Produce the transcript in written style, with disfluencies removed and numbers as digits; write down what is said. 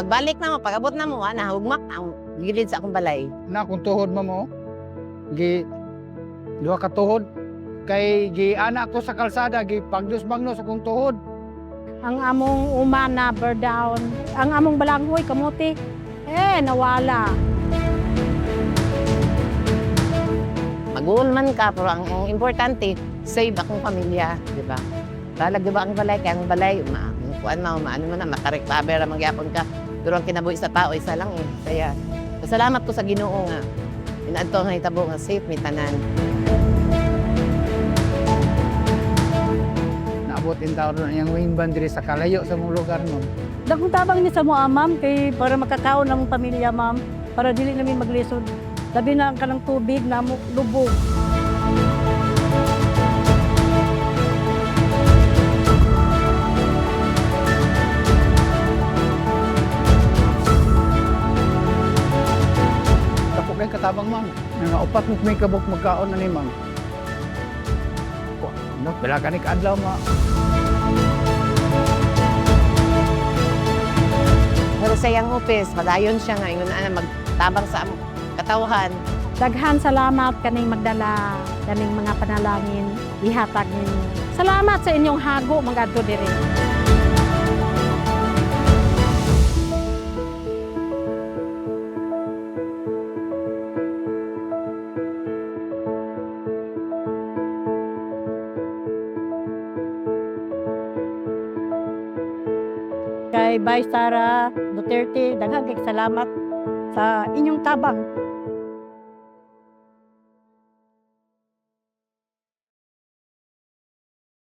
pagbalik na mo, pag-abot na mo, hugmak ang gilid sa akong balay. Na kung tuhod mo, gi duha ka tuhod kay gi anak ko sa kalsada gi pagdus-bagnos akong tuhod. Ang among umana, burn down. Ang among balanghoy, kamuti, nawala. Mag-uul man ka, pero ang importante, save akong pamilya, di ba? Balag, di ba, ang balay, kaya ang balay, maano mo na, makarecover, magyapon ka. Pero ang kinabuhi sa tao, isa lang eh. Kaya, salamat ko sa Ginoo nga. Inaadto nga itabo nga safe, may tanan. Naabot in taon na yung wing bandiri sa kalayo sa mong lugar nun. Dagong tabang ni sa mo, ma'am, kay para makakaon ng pamilya, ma'am, para dili namin maglisod. Labi na ang kanang tubig na lubog. Tapos kay katabang ma'am, nga upat mo may kabok magkaon na ni ma'am. Bala ka ni kaadlaw ma. Pero sa iyang upis, padayon siya nga, yun na magtabang sa katawhan. Daghan salamat kaning magdala kaning mga panalangin ihatag ninyo. Salamat sa inyong hago mga adto diri. Kay Vice Sara Duterte, daghang kay salamat sa inyong tabang